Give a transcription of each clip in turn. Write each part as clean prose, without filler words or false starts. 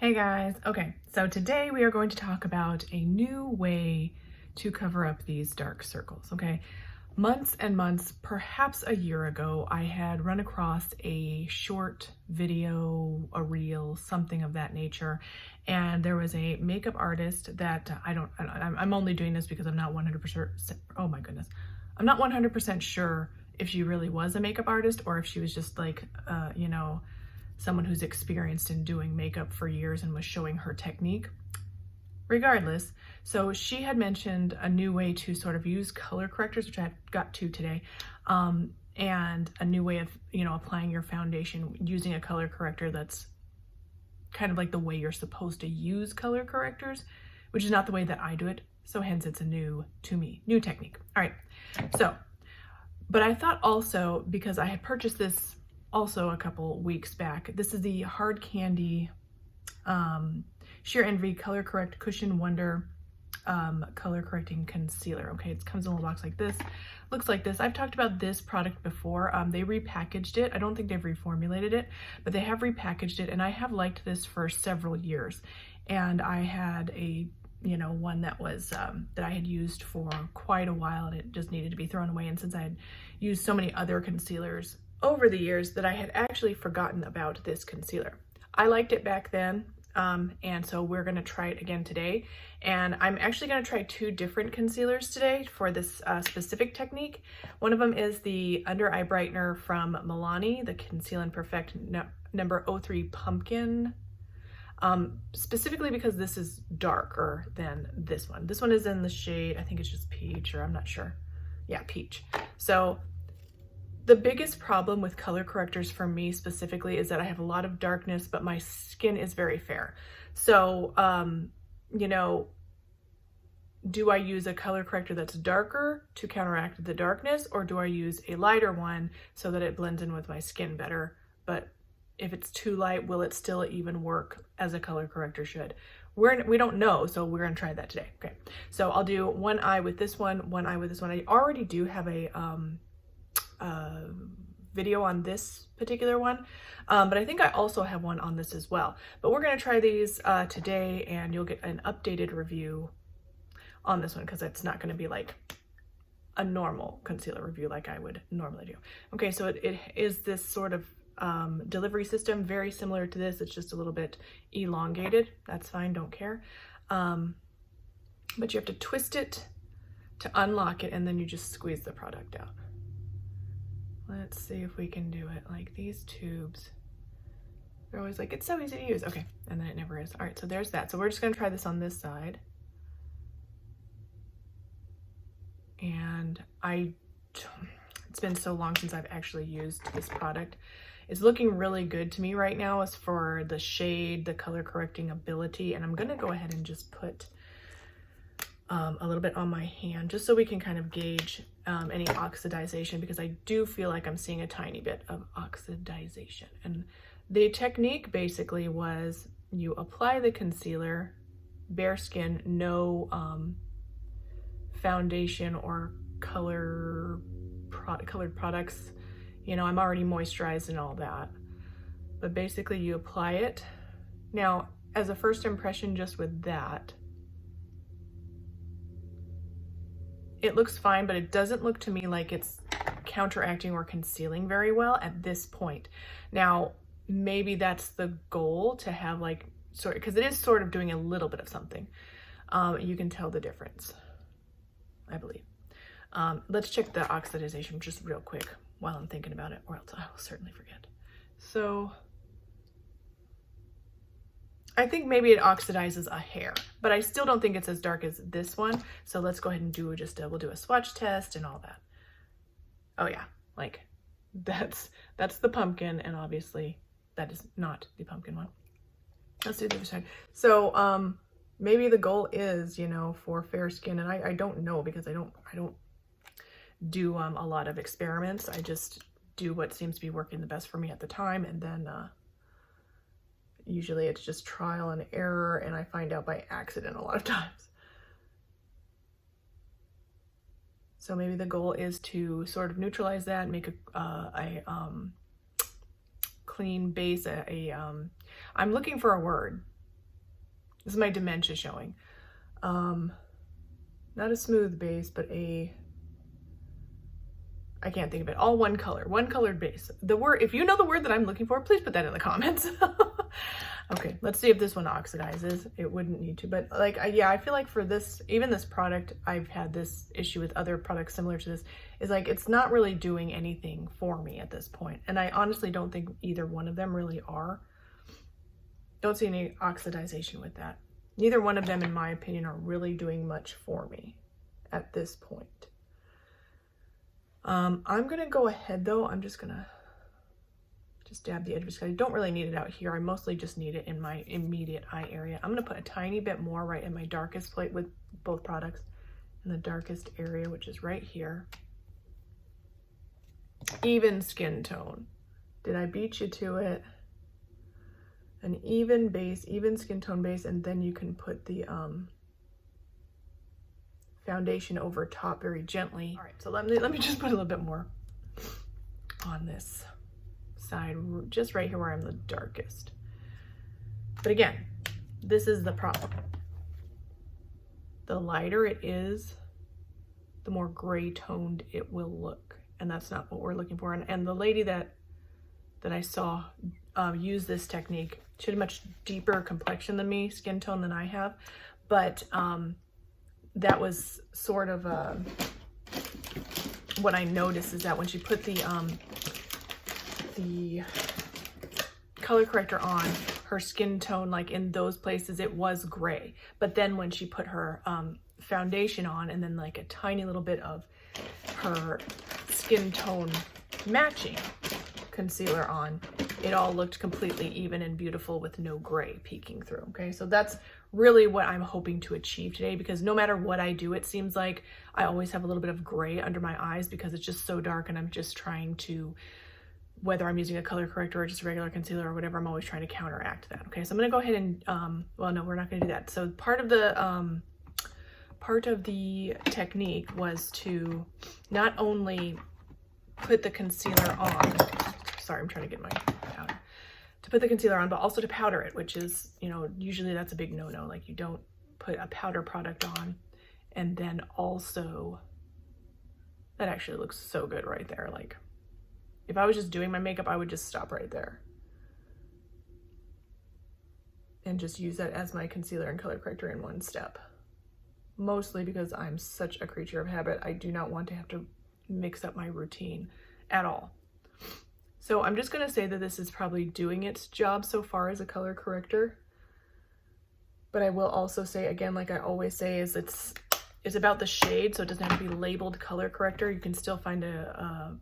Hey guys, okay, so today we are going to talk about a new way to cover up these dark circles, okay? Months and months, perhaps a year ago, I had run across a short video, a reel, something of that nature, and there was a makeup artist that I'm only doing this because I'm not 100%, oh my goodness, I'm not 100% sure if she really was a makeup artist or if she was just like, someone who's experienced in doing makeup for years and was showing her technique. Regardless, so she had mentioned a new way to sort of use color correctors, which I got to today, and a new way of, applying your foundation using a color corrector that's kind of like the way you're supposed to use color correctors, which is not the way that I do it. So hence it's a new technique. All right. So, but I thought also, because I had purchased this also a couple weeks back, this is the Hard Candy Sheer Envy Color Correct Cushion Wonder color correcting concealer. Okay, it comes in a little box like this, looks like this. I've talked about this product before. They repackaged it. I don't think they've reformulated it, but they have repackaged it, and I have liked this for several years. And I had a one that was that I had used for quite a while, and it just needed to be thrown away. And since I had used so many other concealers over the years, that I had actually forgotten about this concealer. I liked it back then, and so we're going to try it again today. And I'm actually going to try two different concealers today for this specific technique. One of them is the Under Eye Brightener from Milani, the Conceal and Perfect number 03 Pumpkin, specifically because this is darker than this one. This one is in the shade, I think it's just peach, or I'm not sure. Yeah, peach. So the biggest problem with color correctors for me specifically is that I have a lot of darkness, but my skin is very fair. So, do I use a color corrector that's darker to counteract the darkness, or do I use a lighter one so that it blends in with my skin better? But if it's too light, will it still even work as a color corrector should? We don't know, so we're gonna try that today. Okay, so I'll do one eye with this one eye with this one. I already do have a video on this particular one, but I think I also have one on this as well. But we're going to try these today, and you'll get an updated review on this one, because it's not going to be like a normal concealer review like I would normally do. Okay, so it is this sort of delivery system, very similar to this. It's just a little bit elongated. That's fine, don't care. But you have to twist it to unlock it, and then you just squeeze the product out. Let's see if we can do it. Like these tubes, they're always like, it's so easy to use. Okay, and then it never is. All right, so there's that. So we're just gonna try this on this side. And it's been so long since I've actually used this product. It's looking really good to me right now as for the shade, the color correcting ability. And I'm gonna go ahead and just put a little bit on my hand, just so we can kind of gauge any oxidization, because I do feel like I'm seeing a tiny bit of oxidization. And the technique basically was you apply the concealer, bare skin, no foundation or colored products. I'm already moisturized and all that. But basically you apply it. Now, as a first impression, just with that, it looks fine, but it doesn't look to me like it's counteracting or concealing very well at this point. Now, maybe that's the goal, to have like because it is sort of doing a little bit of something. You can tell the difference, I believe. Let's check the oxidization just real quick while I'm thinking about it, or else I will certainly forget. So I think maybe it oxidizes a hair, but I still don't think it's as dark as this one. So let's go ahead and do we'll do a swatch test and all that. Oh yeah, like that's the pumpkin, and obviously that is not the pumpkin one. Let's do the other side. So maybe the goal is, for fair skin, and I don't know, because I don't do a lot of experiments. I just do what seems to be working the best for me at the time, and then usually it's just trial and error, and I find out by accident a lot of times. So maybe the goal is to sort of neutralize that and make a clean base. I'm looking for a word. This is my dementia showing. Not a smooth base, but I can't think of it. All one colored base. The word, if you know the word that I'm looking for, please put that in the comments. Okay, let's see if this one oxidizes. It wouldn't need to, but like, yeah, I feel like for this, even this product, I've had this issue with other products similar to this, is like, it's not really doing anything for me at this point. And I honestly don't think either one of them really are. Don't see any oxidization with that. Neither one of them, in my opinion, are really doing much for me at this point. I'm gonna go ahead though. I'm just gonna dab the edge because I don't really need it out here. I mostly just need it in my immediate eye area. I'm gonna put a tiny bit more right in my darkest place with both products, in the darkest area, which is right here. Even skin tone. Did I beat you to it? An even base, even skin tone base, and then you can put the foundation over top very gently. All right, so let me just put a little bit more on this side, just right here where I'm the darkest. But again, this is the problem. The lighter it is, the more gray toned it will look, and that's not what we're looking for. And the lady that I saw use this technique, she had a much deeper complexion than me, skin tone than I have, but that was sort of what I noticed is that when she put the color corrector on, her skin tone, like in those places, it was gray. But then when she put her foundation on and then like a tiny little bit of her skin tone matching concealer on, it all looked completely even and beautiful with no gray peeking through. Okay, so that's really what I'm hoping to achieve today, because no matter what I do, it seems like I always have a little bit of gray under my eyes because it's just so dark, and I'm just trying to, whether I'm using a color corrector or just regular concealer or whatever, I'm always trying to counteract that. Okay, so I'm gonna go ahead and well, no, we're not gonna do that. So part of the technique was to not only put the concealer on, sorry, I'm trying to get my powder, to put the concealer on, but also to powder it, which is, you know, usually that's a big no-no. Like, you don't put a powder product on and then also, that actually looks so good right there. Like, if I was just doing my makeup, I would just stop right there and just use that as my concealer and color corrector in one step. Mostly because I'm such a creature of habit. I do not want to have to mix up my routine at all. So I'm just gonna say that this is probably doing its job so far as a color corrector. But I will also say, again, like I always say, is it's about the shade, so it doesn't have to be labeled color corrector. You can still find a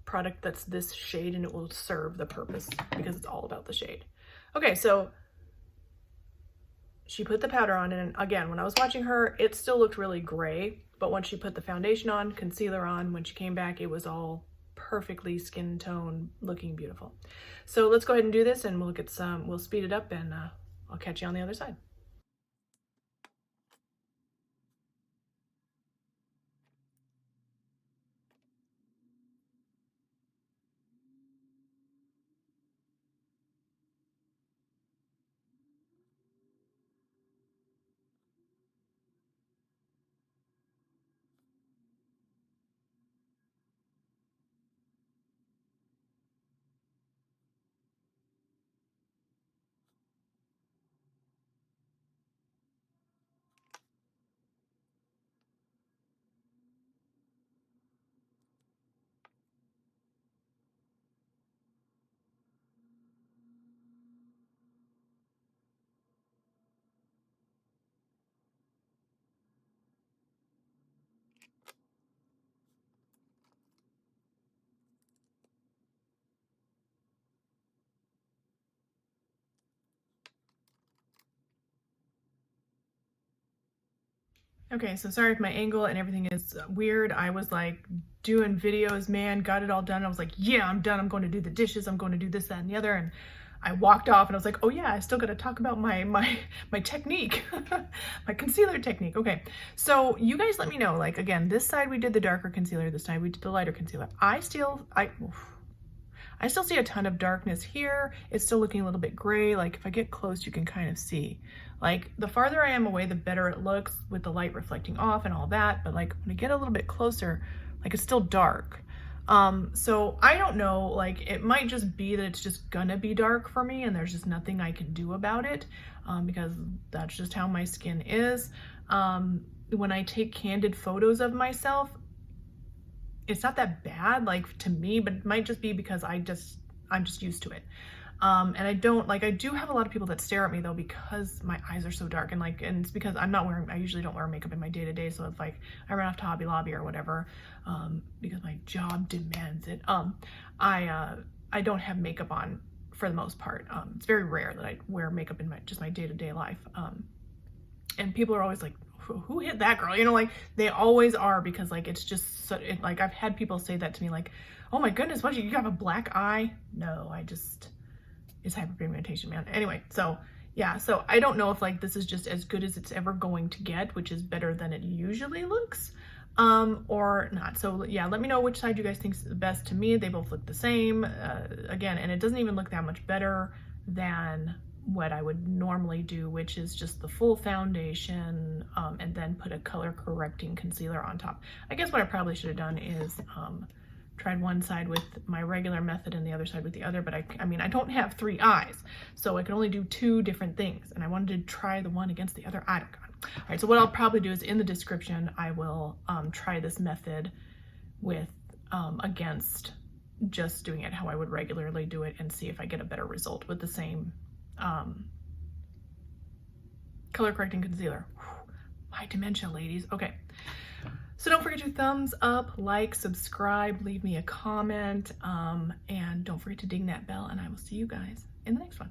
product that's this shade and it will serve the purpose because it's all about the shade. Okay, so she put the powder on, and again, when I was watching her, it still looked really gray, but once she put the foundation on, concealer on, when she came back, it was all perfectly skin tone, looking beautiful. So let's go ahead and do this, and we'll speed it up, and I'll catch you on the other side. Okay, so sorry if my angle and everything is weird. I was like doing videos, man, got it all done. I was like, yeah, I'm done. I'm going to do the dishes. I'm going to do this, that, and the other. And I walked off and I was like, oh yeah, I still got to talk about my technique, my concealer technique. Okay, so you guys let me know, like, again, this side we did the darker concealer, this side we did the lighter concealer. I I still see a ton of darkness here. It's still looking a little bit gray. Like if I get close, you can kind of see. Like the farther I am away, the better it looks with the light reflecting off and all that. But like when I get a little bit closer, like it's still dark. So I don't know, like it might just be that it's just gonna be dark for me and there's just nothing I can do about it, because that's just how my skin is. When I take candid photos of myself, it's not that bad, like to me, but it might just be because I'm just used to it. And I do have a lot of people that stare at me though, because my eyes are so dark, and it's because I usually don't wear makeup in my day-to-day. So if like I run off to Hobby Lobby or whatever, because my job demands it, I don't have makeup on for the most part. It's very rare that I wear makeup in my day-to-day life. And people are always like, who hit that girl? You know, like they always are, because like it's just so, like I've had people say that to me, like, oh my goodness, what, you have a black eye? No, it's hyperpigmentation, man. Anyway, so yeah, so I don't know if like this is just as good as it's ever going to get, which is better than it usually looks, or not. So yeah, let me know which side you guys think is the best. To me, they both look the same, again, and it doesn't even look that much better than what I would normally do, which is just the full foundation, and then put a color correcting concealer on top. I guess what I probably should have done is tried one side with my regular method and the other side with the other, but I mean, I don't have 3 eyes, so I can only do 2 different things, and I wanted to try the one against the other. I don't know. All right, so what I'll probably do is in the description, I will try this method with against just doing it how I would regularly do it, and see if I get a better result with the same color correcting concealer. Whew, my dementia, ladies. Okay. So don't forget to thumbs up, like, subscribe, leave me a comment, and don't forget to ding that bell, and I will see you guys in the next one.